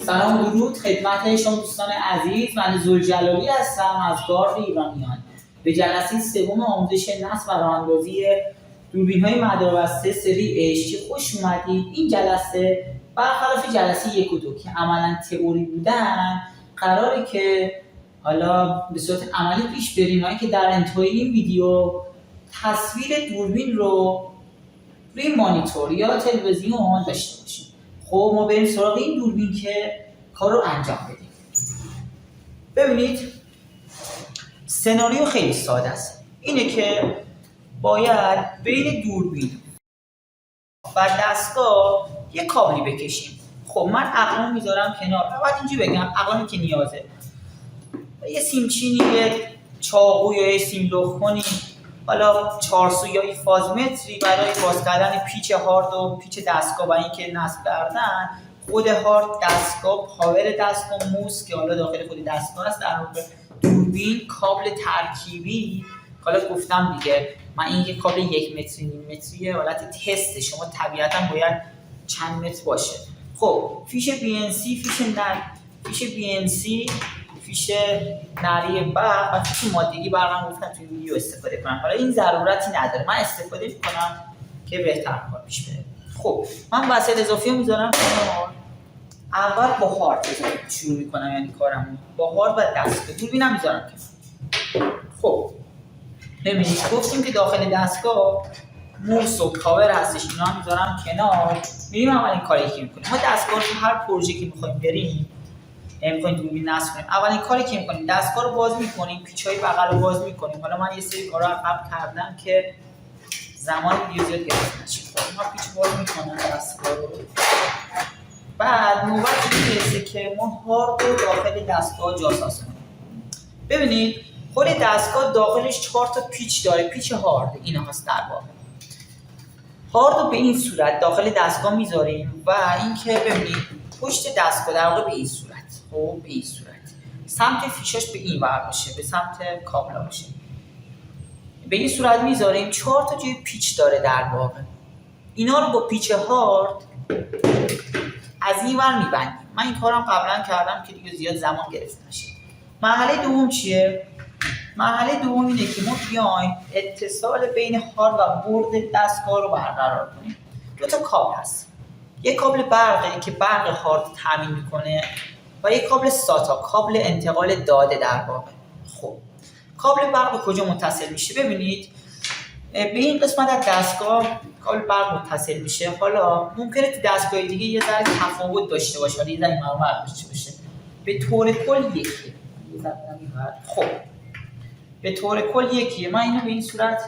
سلام درود خدمت شما دوستان عزیز. من زلجلالی هستم از گارد ایرانیان. به جلسه سوم آموزش نصب و راه‌اندازی دوربین‌های مداربسته سری HD خوش اومدید. این جلسه برخلاف جلسه 1 و 2 که عملاً تئوری بودن، قراره که حالا به صورت عملی پیش بریم، که در انتهای این ویدیو تصویر دوربین رو روی مانیتور یا تلویزیون داشته باشیم. خب ما بریم سراغ این دوربین که کار رو انجام بدیم. ببینید سناریو خیلی ساده است. اینه که باید بین دوربین و دستگاه یه کابلی بکشیم. خب من اقلام میذارم کنار. بعد اینجوری بگم اقلامی که نیازه، یه سیمچینی، یه چاقو یا یه سیم لخمونی، حالا 4 سویای فازمتری برای باز کردن پیچ هارد و پیچ دستگاه و اینکه نصب کردن خود هارد، دستگاه، پاور دستگاه، موس که حالا داخل خود دستگاه است، در واقع دوربین، کابل ترکیبی. حالا گفتم دیگه من این یه کابل 1 متری نیم متریه، حالت تست، شما طبیعتا باید چند متر باشه. خب فیش BNC، فیش BNC، فیش نری برق و فیش مادگی برق گفتم توی ویدیو استفاده کنم. حالا این ضرورتی نداره، من استفاده میکنم که بهتر کار پیش بره. خب من وسایل اضافی رو میذارم کنار. اول با هارد شروع میکنم، یعنی کارمو با هارد و دستگاه. دوربینم میذارم کنار. خب ببینید گفتیم که داخل دستگاه موس و پاور هستش، اینا هم میذارم کنار. میریم اولین کاری که میکنیم، ما دستگاه رو هر پروژه که میخوایم بریم، میخوایم دوربین نصب کنیم، اولین کاری که میکنیم دستگاه رو باز میکنیم، پیچ‌های بغل رو باز میکنیم. حالا من یه سری کارا قبل کردم که زمان ویدیو زیاد گرفته نشه. خب ما پیچ باز میکنم دستگاه رو. بعد نوبت میرسه که ما هارد رو داخل دستگاه جاساز کنیم. ببینید خود دستگاه داخلش 4 تا پیچ داره، پیچ هارد این هست در واقع. هارد رو به این صورت داخل دستگاه میذاریم و اینکه ببینید پشت دستگاه در واقع به این صورت، خب به این صورت سمت فیشاش به این ور باشه، به سمت کابلا باشه، به این صورت میذاریم. 4 تا جای پیچ داره در واقع. اینا رو با پیچ هارد از این ور میبندیم. من این کارم قبلا کردم که دیگه زیاد زمان گرفته نشه. مرحله دوم چیه؟ مرحله دوم اینه که ما بیایم اتصال بین هارد و برد دستگاه رو برقرار کنیم. 2 تا کابل هست. یک کابل برقی که برق هارد تامین میکنه و یک کابل ساتا، کابل انتقال داده در واقع. خب کابل برق به کجا متصل میشه؟ ببینید به این قسمت از دستگاه کابل برق متصل میشه. حالا ممکنه تو دستگاه دیگه یه ذره تفاوت داشته باشه، حالا یه ذره معمول داشته باشه. به طور کل یکیه. خب به طور کل یکیه. من اینو به این صورت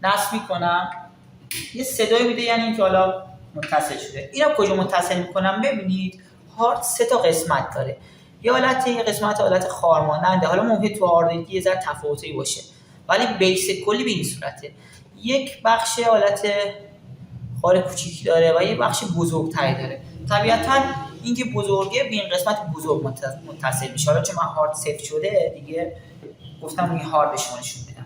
نصب میکنم، یه صدایی میده، یعنی اینکه حالا متصل شده. اینا کجا متصل میکنم؟ ببینید هارد 3 تا قسمت داره. یه قسمت حالت خارماننده، حالا ممکنه تو هارد یه ذره تفاوتی باشه ولی بیس کلی به این صورته. یک بخش حالت خار کوچیکی داره و یه بخش بزرگتری داره. طبیعتاً اینکه بزرگه به این قسمت بزرگ متصل میشه. حالا چون من هارد صفر شده دیگه گفتم این هارد به شما نشون بدم.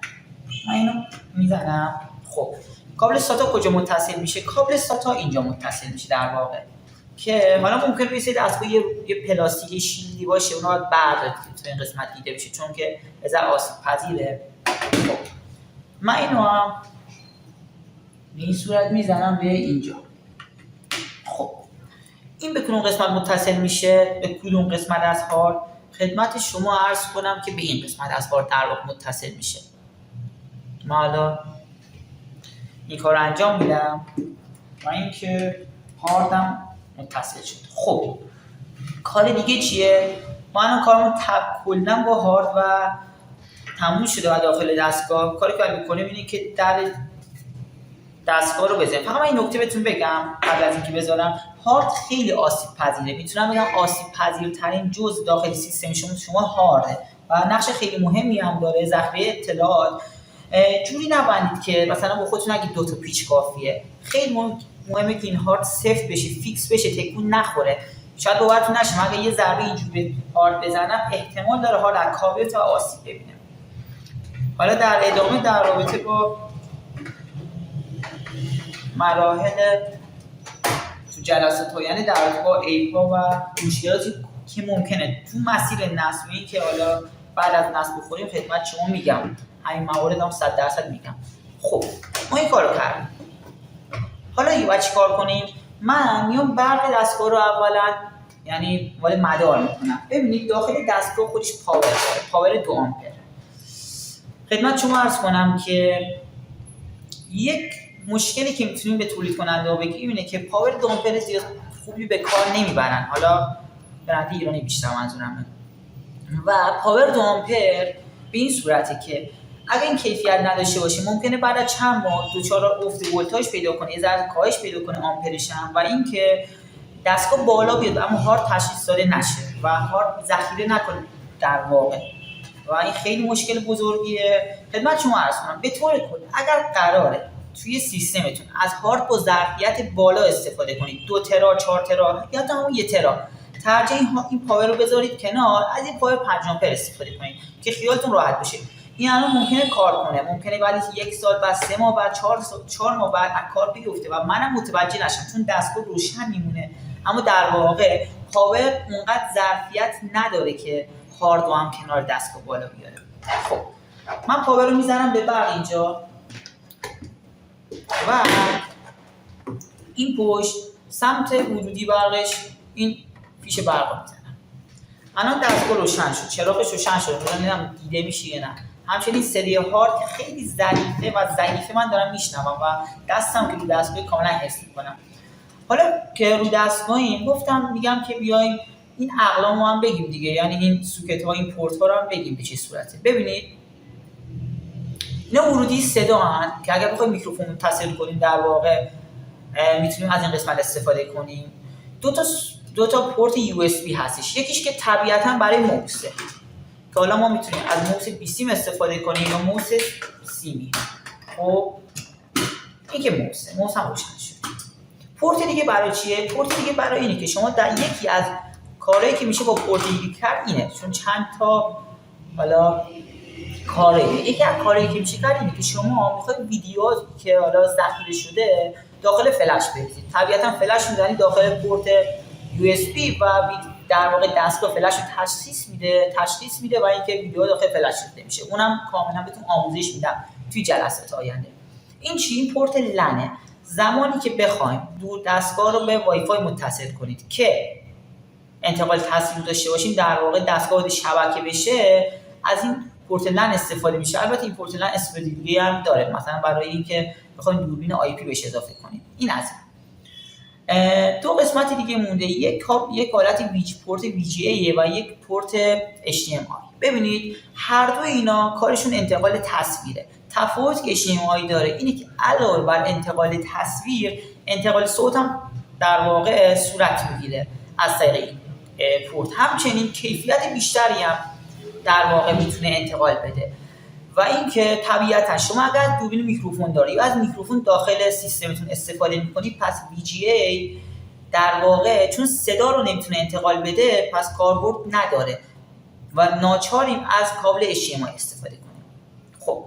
من اینو میزنم. خب کابل ساتا کجا متصل میشه؟ کابل ساتا اینجا متصل میشه در واقع، که حالا ممکنه روی سری دستگاه یه پلاستیکی شیلدی باشه، اونا باید بردارید که تو این قسمت دیده بشه چون که از آسیب پذیره. خب من اینو هم به این صورت میزنم به اینجا. خب این به کدوم قسمت متصل میشه؟ به کدوم قسمت از هارد؟ خدمت شما عرض کنم که به این قسمت از هارد در واقع متصل میشه. من حالا این کار انجام میدم و اینکه هاردم متصل شد. خب کار دیگه چیه؟ ما الان کارمون کلا با هارد و تموم شده و داخل دستگاه. کاری که باید بکنیم اینه که در دستگاه رو بزنیم. فقط من این نکته بهتون بگم قبل از اینکه بذارم، هارد خیلی آسیب پذیره. میتونم بگم آسیب پذیرترین جزء داخل سیستم شما هارده و نقش خیلی مهمی هم داره. ذخیره اطلاعات جوری نبندید که مثلا با خودتون اگه 2 تا پیچ کافیه. خیلی مهمه که این هارد سفت بشه، فیکس بشه، تکون نخوره. شاید باورتون نشه اگه یه ضربه اینجوری به هارد بزنم احتمال داره هارد از کابل تا آسیب ببینه. حالا در ادامه در رابطه با مراحل تو جلسات آینده در رابطه با عیب‌ها و مشکلاتی که ممکنه تو مسیر نصب این که حالا بعد از نصب بخوریم خدمت شما میگم، همین موارد هم 100% میگم. خب ما این کارو کردیم. حالا دیگه باید چیکار کنیم؟ من میام برق دستگاه رو اولا یعنی وارد مدار میکنم. ببینید داخل دستگاه خودش پاور داره، پاور 2 آمپر. خدمت شما عرض کنم که یک مشکلی که میتونیم به تولید کننده ها بگیم اینه که پاور 2 آمپر زیاد خوبی به کار نمیبرن. حالا برنده ایرانی بیشتر منظورمه. و پاور 2 آمپر به این صورته که اگه این کیفیت نداشته باشه ممکنه بعد از چند ماه دچار افت ولتاژ پیدا کنه، یه ذره کاهش پیدا کنه آمپرش هم، و اینکه دستگاه بالا بیاد اما هارد تشخیص داده نشه و هارد ذخیره نکنه در واقع، و این خیلی مشکل بزرگیه. خدمت شما عرض کنم به طور کل اگر قراره توی سیستمتون از هارد با ظرفیت بالا استفاده کنید، 2 ترا 4 ترا یا تا همون 1 ترا، ترجیح این پاور رو بذارید کنار، از این پاور 5 آمپر استفاده کنید که خیالتون راحت بشه. این الان ممکنه کار کنه، ممکنه بعد 1 سال بعد 3 ماه بعد 4 ماه بعد از کار بیفته و منم متوجه نشم چون دستگاه روشن میمونه، اما در واقع پاور اونقدر ظرفیت نداره که هارد رو هم کنار دستگاه بالا بیاره. خب من پاور رو میزنم به برق اینجا و این پشت سمت ورودی برقش این فیش برق رو میزنم. الان دستگاه روشن شد، چراغش روشن شد، نمیدونم دیده میشه یا نه. همچنین صدای هارد خیلی ظریفه و ضعیفه من دارم میشنوم و دستم که رو دستگاه کاملا حس میکنم. حالا که رو دستگاهیم گفتم میگم که بیایم این اقلام رو هم بگیم دیگه، یعنی این سوکت ها این پورت ها رو هم بگیم به چه صورته. ببینید اینا ورودی صدا هن که اگر بخوایم میکروفون متصل کنیم در واقع میتونیم از این قسمت استفاده کنیم. دو تا پورت USB هستش، یکیش که طبیعتاً برای موسه که حالا ما میتونیم از موس بیسیم استفاده کنیم یا موس سیمی. خب این که موس هم روشن شد. پورت دیگه برای چیه؟ پورت دیگه برای اینه که شما در یکی از کارهایی که میشه با پورت دیگه کرد اینه، چون چند تا حالا کاره، یکی از کارهایی که میشه کرد اینه که شما میخواید ویدیو که حالا ذخیره شده داخل فلش بریزید. طبیعتا فلش میزنید داخل پورت USB و در واقع دستگاه فلش رو تشخیص میده و اینکه ویدیو داخل فلش ریخته میشه. اونم کاملا بهتون آموزش میدم توی جلسات آینده. این چی؟ این پورت لنه. زمانی که بخوایم دور دستگاه رو به وای فای متصل کنید که انتقال تصویر داشته باشیم، در واقع دستگاه شبکه بشه، از این پورت لن استفاده میشه. البته این پورت لن استفاده دیگه هم داره، مثلا برای اینکه بخوایم دوربین IP بهش اضافه کنیم. این از این. دو قسمت دیگه مونده، یک حالت پورت VGA و یک پورت HDMI. ببینید هر دو اینا کارشون انتقال تصویره. تفاوتی که HDMI داره اینه که علاوه بر انتقال تصویر، انتقال صوت هم در واقع صورت میگیره از طریق این پورت. همچنین کیفیت بیشتری هم در واقع میتونه انتقال بده. و اینکه طبیعتا شما اگر دوربین میکروفون داری یا از میکروفون داخل سیستمتون استفاده میکنید، پس VGA در واقع چون صدا رو نمیتونه انتقال بده پس کاربرد نداره و ناچاریم از کابل HDMI استفاده کنیم. خب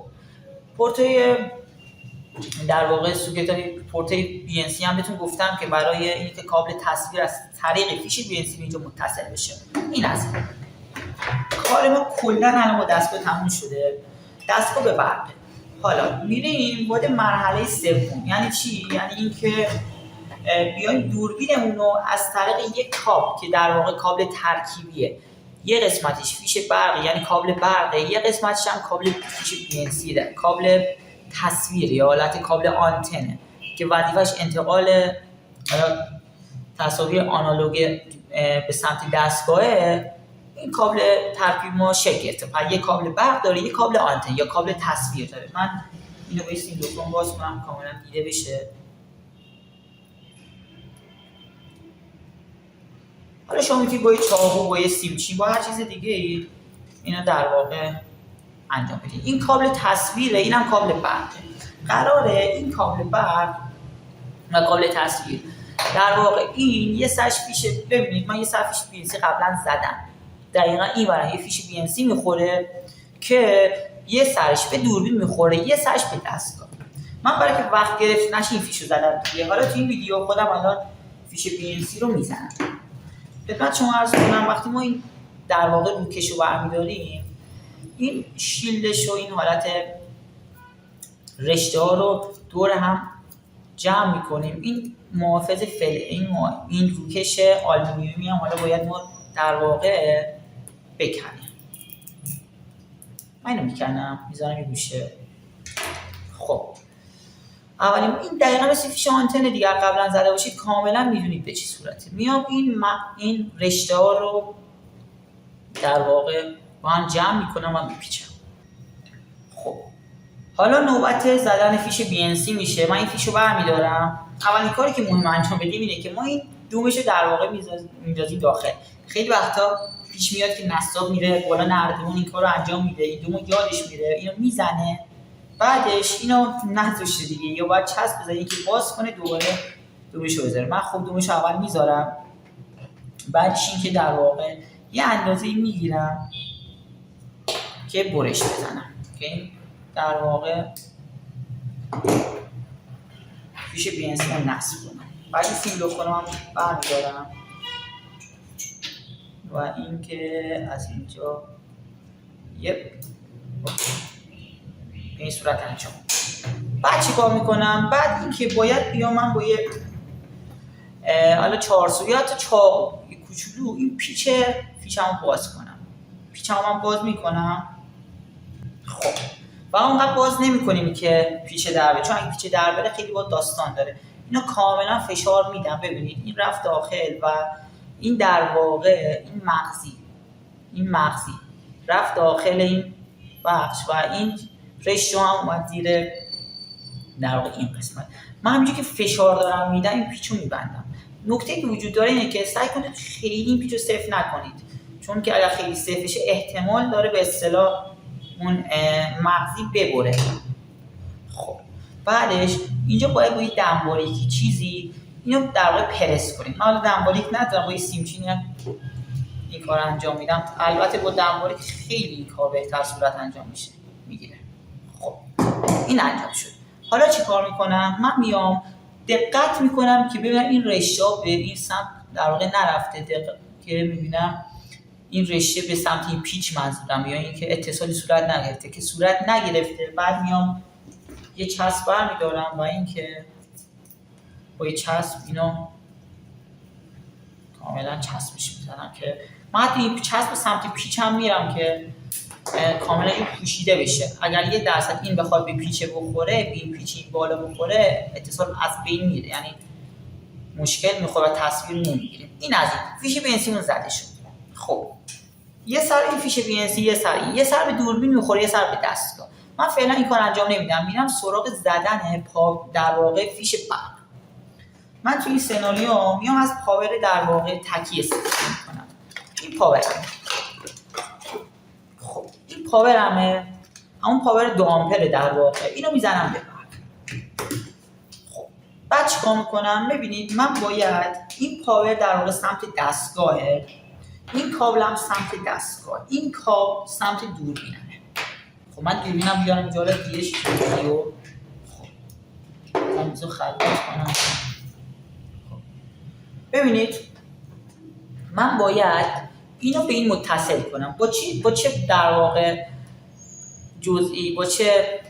پورتای در واقع سوکتای پورتای BNC هم بهتون گفتم که برای اینکه کابل تصویر از طریق فیش BNC به اینجا متصل بشه. این از این. کار ما کلا الان با دستگاه تموم شده. دستگاه به برقه. حالا میریم وارد مرحله سوم. یعنی چی؟ یعنی اینکه بیایم دوربینمون رو از طریق یک کابل که در واقع کابل ترکیبیه، یه قسمتش فیش برقه یعنی کابل برقه، یه قسمتش هم کابل فیش BNC ده، کابل تصویر یا حالت کابل آنتنه که وظیفش انتقال تصاویر آنالوگ به سمت دستگاهه. این کابل ترکیب ما شکل گرفته. پس یک کابل برق داره، یک کابل آنتن یا کابل تصویر داره. من اینو با سیم دوم باز کنم کاملا دیده بشه. حالا شما میتونید با چاقو، با سیمچین، با هر چیز دیگه اینو در واقع انجام بدید. این کابل تصویره، اینم کابل برقه. قراره این کابل برق و کابل تصویر در واقع این یه سرش فیش، ببینید من یه سر فیش BNC قبلا زدم. دقیقا این برای یه فیش BNC میخوره که یه سرش به دوربین میخوره، یه سرش به دستگاه. من برای که وقت گرفت نشه این فیشو زدم دیگه. حالا تو این ویدیو خودم الان فیش BNC رو میزنم. خدمت شما عرض کنم وقتی ما این در واقع روکش رو برمیداریم، این شیلدش و این حالت رشته ها رو دور هم جمع میکنیم. این محافظ این روکش آلومینیومی هم حالا باید ما در واقع بکنیم. من اینو میکنم میذارم یه گوشه. خب اولین این دقیقا مثل فیش آنتن دیگه قبلا زده باشید کاملا میدونید به چه صورته. میام این رشته ها رو در واقع با هم جمع میکنم و میپیچم. خب حالا نوبت زدن فیش BNC میشه. من این فیش رو برمیدارم. اولین کاری که مهم انجام بدیم اینه که ما این دومش رو در واقع میندازیم داخل. خیلی وقتا پیش میاد که نساج میره بالا نردبون این کار رو انجام میده، این دومو یادش میره، اینو میزنه، بعدش اینو نذاشته دیگه، یا باید چسب بزنه که باز کنه دوباره دومش رو بذاره. من خب دومش رو اول میذارم، بعدش این که در واقع یه اندازه‌ای میگیرم که برش بزنم که این در واقع فیش BNC رو نصب کنم. بعد این سیم لوخ کنم برمیدارم و این که از اینجا به این صورت انجام. بعد چی کار میکنم؟ بعد این که باید بیام من با یه حالا 4 سو یا حتی چاقو کوچولو این فیشمو باز کنم. پیچمو من باز میکنم. خب و اونقدر باز نمی‌کنیم که پیچ در بره، چون اگه پیچ در بره خیلی با داستان داره. اینو کاملا فشار میدم. ببینید این رفت داخل و این در واقع این مغزی رفت داخل این بخش و این رشته هم اومد زیر در واقع این قسمت. من همینجوری که فشار دارم میدم این پیچو میبندم. نکته که وجود داره اینه که سعی کنید خیلی این پیچو صفر نکنید، چون که اگر خیلی صفر بشه احتمال داره به اصطلاح اون مغزی ببره. خب بعدش اینجا باید با یه دنباریکی چیزی اینو در واقع پرس کنیم. من حالا دنباریک ندارم، با یه سیمچینی این کار انجام میدم. البته با دنباریک خیلی این کار بهتر صورت انجام میگیره. خب این انجام شد. حالا چی کار میکنم؟ من میام دقت میکنم که ببینم این رشته به این سمت در واقع نرفته، که میبینم این رشته به سمت این پیچ منظورم، یا اینکه اتصالی صورت نگرفته. که صورت نگرفته بعد میام یه چسب برمیدارم و اینکه با یه چسب اینو کاملا چسبش میزنم که من حتی این چسب سمت پیچ هم میرم که کاملا این پوشیده بشه. اگر 1% این بخواد به پیچ بخوره، به این پیچ این بالا بخوره، اتصال از بین میره، یعنی مشکل میخوره و تصویر نمیگیریم. این از این فیش BNC مون زده شد. خب یه سر این فیش BNC، یه سر به دوربین میخوره، یه سر به دستگاه. من فعلا این کار انجام نمیدم، میرم سراغ زدن در واقع فیش برق. من توی این سناریو میام از پاور در واقع تکی استفاده میکنم. این پاورمه. خب این پاورمه، همون پاور 2 آمپر در واقع. اینو میزنم به برق. خب بعد چیکار میکنم؟ ببینید من باید این پاور در واقع سمت دستگاهه، این کابل هم سمت دستگاه، این کابل سمت دوربینه. خب من دوربینم بیارم اینجا رو دیگه و خب من اینجا خلوت کنم. خب ببینید من باید اینو به این متصل کنم. با چه در واقع جزئی، با چه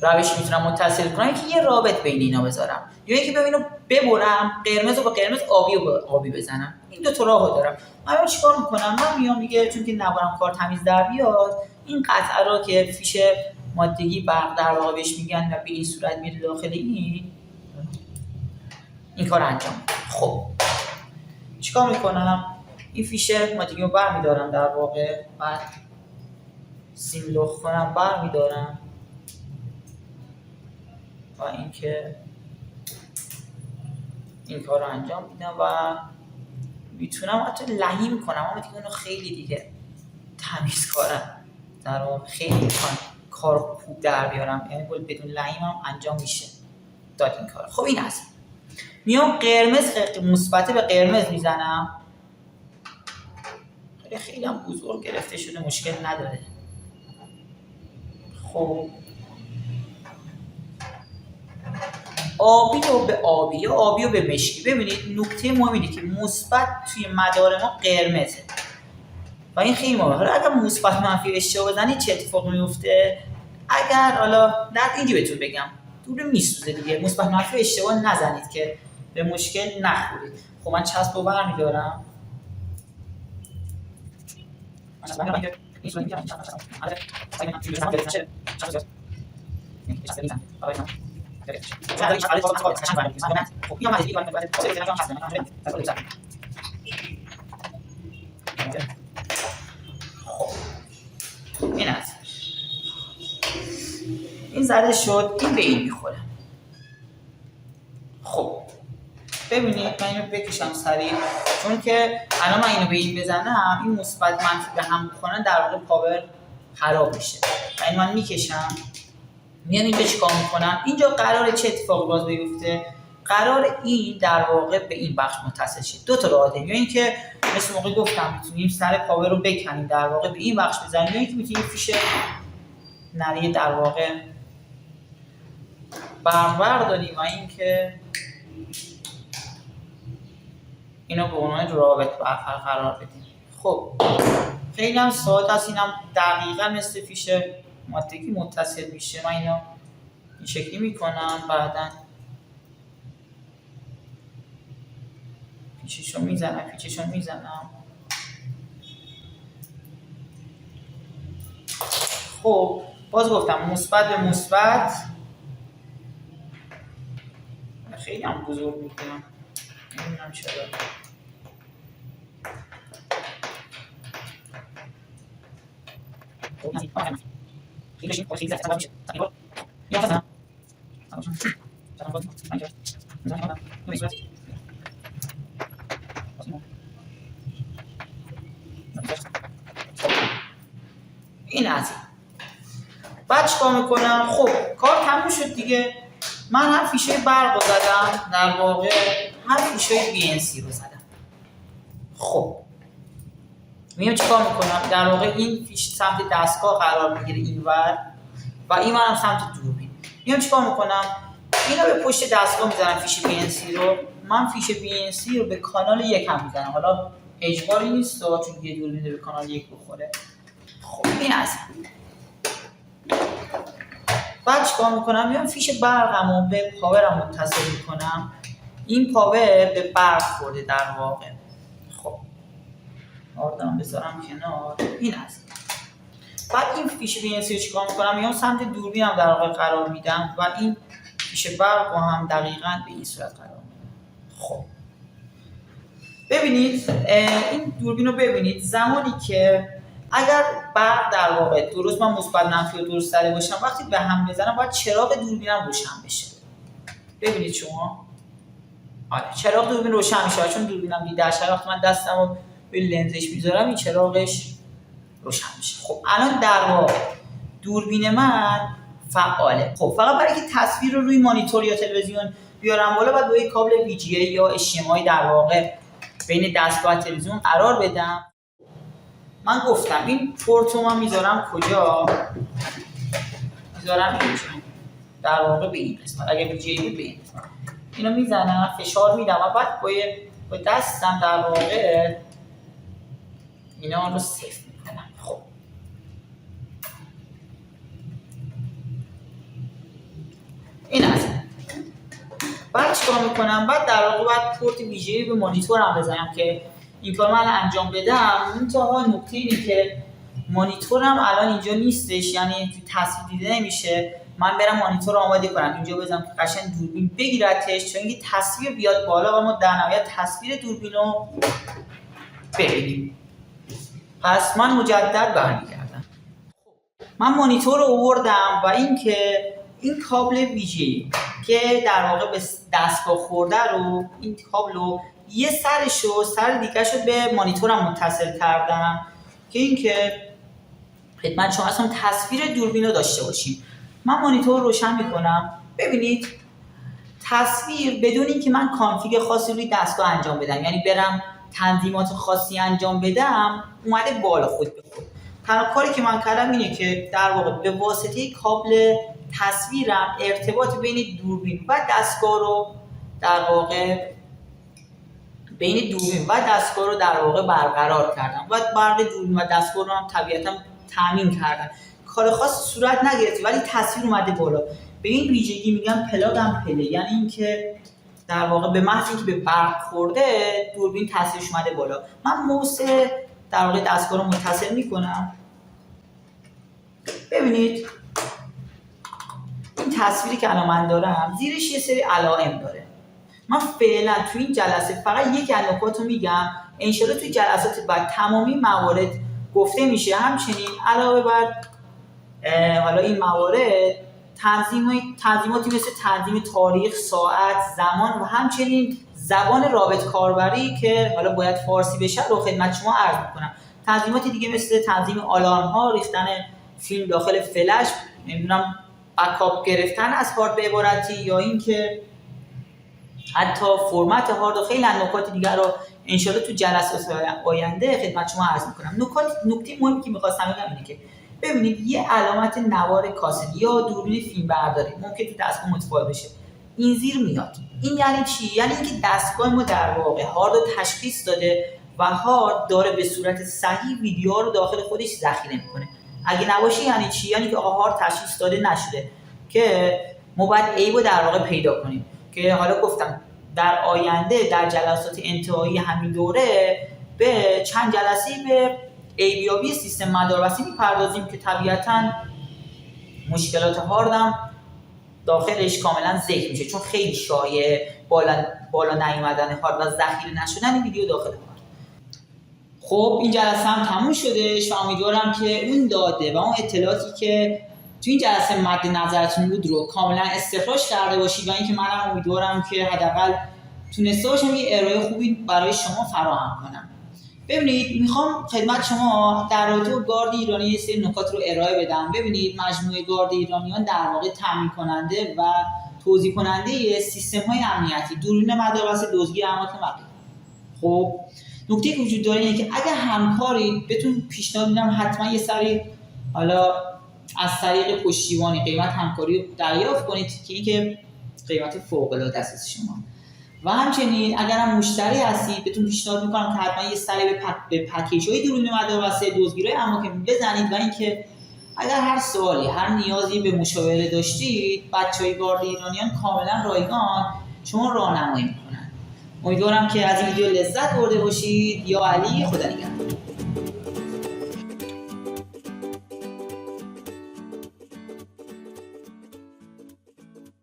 روش میتونم متصل کنم که یه رابط بین اینا بذارم، یا اینکه ببینم ببرم قرمز رو با قرمز، آبی رو با آبی بزنم. این دو تا راهو دارم. من چیکار میکنم؟ من میام دیگه، چون که نبارم کار تمیز در بیاد، این قطعه رو که فیش مادگی برق در واقع بهش میگن و به این صورت میره داخل این کار انجام میدم. خب چیکار میکنم؟ این فیش مادگی رو برمیدارم در واقع، بعد سیم لخ کنم برمیدارم و اینکه این کار رو انجام میدم و میتونم حتی لحیم کنم، اما دیگه اونو خیلی دیگه تمیز کارم در واقع خیلی میتونم کار خوب در بیارم، یعنی بدون لحیم هم انجام میشه داد این کار. خب این هست. میام قرمز مثبت به قرمز میزنم، خیلی هم بزرگ گرفته شده، مشکل نداره. خب آبی رو به آبی یا آبی رو به مشکی. ببینید نکته مهم اینه که مثبت توی مدار ما قرمزه و این خیلی مهمه. حالا اگر مثبت منفی اشتباه بزنید چه اتفاقی میفته؟ اگر حالا در اینجا بهتون بگم دوربین میسوزه دیگه، مثبت منفی اشتباه نزنید که به مشکل نخورید. خب من چسب رو برمی‌دارم. این است. این زده شد، این به این میخوره. خب ببینید من اینو بکشم سریع، چون که الان من اینو به این بزنم این مثبت منفی به هم بخورن در واقع پاور خراب میشه. این من میکشم، میام اینجا چیکار میکنم؟ اینجا قراره چه اتفاقی باز بیفته؟ قرار این در واقع به این بخش متصل شه. دو تا راه داریم، یا اینکه مثل موقع گفتم میتونیم سر پاور رو بکنیم در واقع به این بخش بزنیم، یا اینکه میتونیم فیش نری در واقع برداریم و اینکه اینو به عنوان رابط قرار بدیم. خب خیلی هم ساده است، اینم دقیقاً مثل فیش ماتریکی متصل میشه. من اینو این شکلی میکنم، بعداً پیچشو میزنم. خب باز گفتم مثبت به مثبت، خیلی هم بزرگ میکنم، نمیدونم چرا. این از این. بعد چیکار میکنم؟ خب کار تموم شد دیگه. من هم فیشه برق رو زدم، در واقع هم فیشه BNC رو زدم. خب میام چیکار میکنم؟ در واقع این فیش سمت دستگاه قرار میگیره اینور و این هم سمت دوربین. میام چیکار میکنم؟ اینو به پشت دستگاه میزنم فیش BNC رو. من فیش BNC رو به کانال 1 هم میزنم. حالا اجباری نیست چون یه دوربین به کانال 1 بخوره. خب این از بعد چیکار میکنم؟ میام فیش برقمو به پاورم متصل میکنم. این پاور به برق خورده در واقع. خب آردم بذارم کنار. این است. بعد این فیش BNC رو چیکار میکنم؟ میام سمت دوربینم در واقع قرار میدم و این فیش برق رو هم دقیقاً به این صورت قرار میدم. خب ببینید این دوربین رو ببینید، زمانی که اگر برق در واقع درست من مثبت منفی رو درست زده باشم، وقتی به هم بزنم باید چراغ دوربینم روشن بشه. ببینید شما، آره چراغ دوربین روشن میشه، چون دوربینم دیده‌اش وقتی من دستمو به لنزش میذارم این چراغش روشن میشه. خب الان در واقع دوربین من فعاله. خب فقط برای اینکه تصویر رو روی مانیتور یا تلویزیون بیارم بالا باید با یک کابل VGA یا HDMI در واقع بین دستگاه و تلویزیون قرار بدم. من گفتم این پورتو من میذارم کجا؟ میذارم اینجا در واقع به این قسمت. اگه VGA بود به این قسمت اینو میزنم، فشار میدم و بعد با دستم در واقع اینا رو صفر میکنم. خب این است. بعد چیکار میکنم؟ بعد در واقع بعد پورت ویژه‌ای به مانیتورم بزنم که این کار من انجام بدم. منتها نکته اینه که مانیتورم الان اینجا نیستش، یعنی توی تصویر دیده نمیشه. من برم مانیتور رو آماده کنم اینجا بزنم که قشنگ دوربین بگیرتش، چون اینکه تصویر بیاد بالا و ما در نهایت تصویر دوربین رو ببینیم. پس من مجدد برمیگردم. من مانیتور رو آوردم و این کابل ویژه‌ای که در واقع به دستگاه خورده رو، این کابل رو یه سر دیگه شد به مانیتورم متصل کردم که اینکه خدمت شما اصلا تصویر دوربین رو داشته باشیم. من مانیتور رو روشن میکنم. ببینید تصویر بدون اینکه من کانفیگ خاصی روی دستگاه انجام بدم، یعنی برم تنظیمات خاصی انجام بدم، اومده بالا خود به خود. تنها کاری که من کردم اینه که در واقع به واسطه کابل تصویرم ارتباط بین دوربین و دستگاه رو در واقع برقرار کردم و برق دوربین و دستگاه رو هم طبیعتا تامین کردم. کار خاص صورت نگرفت ولی تصویر اومده بالا. به این ویژگی میگن پلاگ اند پلی، یعنی اینکه در واقع به محض اینکه به برق خورده دوربین تصویرش اومده بالا. من موس در واقع دستگاه رو متصل میکنم. ببینید این تصویری که الان من دارم زیرش یه سری علائم داره. من فعلا تو این جلسه فقط یک نکات رو میگم، انشالله توی جلسات بعد تمامی موارد گفته میشه. همچنین علاوه بر حالا این موارد تنظیماتی مثل تنظیم تاریخ، ساعت، زمان و همچنین زبان رابط کاربری که حالا باید فارسی بشه رو خدمت شما عرض میکنم. تنظیمات دیگه مثل تنظیم آلارم ها، ریختن فیلم داخل فلش، نمیدونم بکاپ گرفتن از هارد به عبارتی، یا اینکه حتی فرمت هارد و خیلی نکات دیگر رو انشالله تو جلسات آینده خدمت شما عرض میکنم. نکته مهمی که میخواستم بگم اینه که ببینید یه علامت نوار کاست یا دوربین فیلم برداری ممکن تو دستگاه متفاوت بشه. این زیر میاد. این یعنی چی؟ یعنی اینکه دستگاه ما در واقع هارد رو تشخیص داده و هارد داره به صورت صحیح ویدیو رو داخل خودش ذخیره میکنه. اگه نباشه یعنی چی؟ یعنی که آقا هارد تشخیص داده نشده که ما باید عیب رو در واقع پیدا کنیم که حالا گفتم در آینده در جلسات انتهایی همین دوره به چند جلسه به عیبیابی سیستم مداربسته میپردازیم که طبیعتاً مشکلات هاردم داخلش کاملا ذکر میشه، چون خیلی شایع بالا نیومدن هارد و ذخیره نشدن ویدیو داخل هارد. خب این جلسه هم تموم شده. امیدوارم که اون داده و اون اطلاعاتی که تو این جلسه مد نظرتون بود رو کاملا استخراج کرده باشید و اینکه منم امیدوارم که حداقل تونسته باشم یه ارائه خوبی برای شما فراهم کنم. ببینید میخوام خدمت شما در رابطه با گارد ایرانی یه سری نکات رو ارائه بدم. ببینید مجموعه گارد ایرانیان در واقع تامین کننده و توزیع کننده سیستم‌های امنیتی، دوربین مداربسته، دزدگیر املاک مقیل. خب نکته که وجود داره اینه که اگر همکاری بهتون پیشنهاد میدم حتما یه سری حالا از طریق پشتیبانی قیمت همکاری رو دریافت کنید که اینکه قیمت فوق‌العاده است شما. و همچنین اگر هم مشتری هستید بهتون پیشنهاد میکنم که حتما یه سری به پکیج‌های دوربین مداربسته، دزدگیرهای املاک بزنید و اینکه اگر هر سوالی، هر نیازی به مشاوره داشتید، بچهای گارد ایرانیان کاملا رایگان شما راهنمایی میکنن. امیدوارم که از این ویدیو لذت برده باشید. یا علی، خدا نگهدار.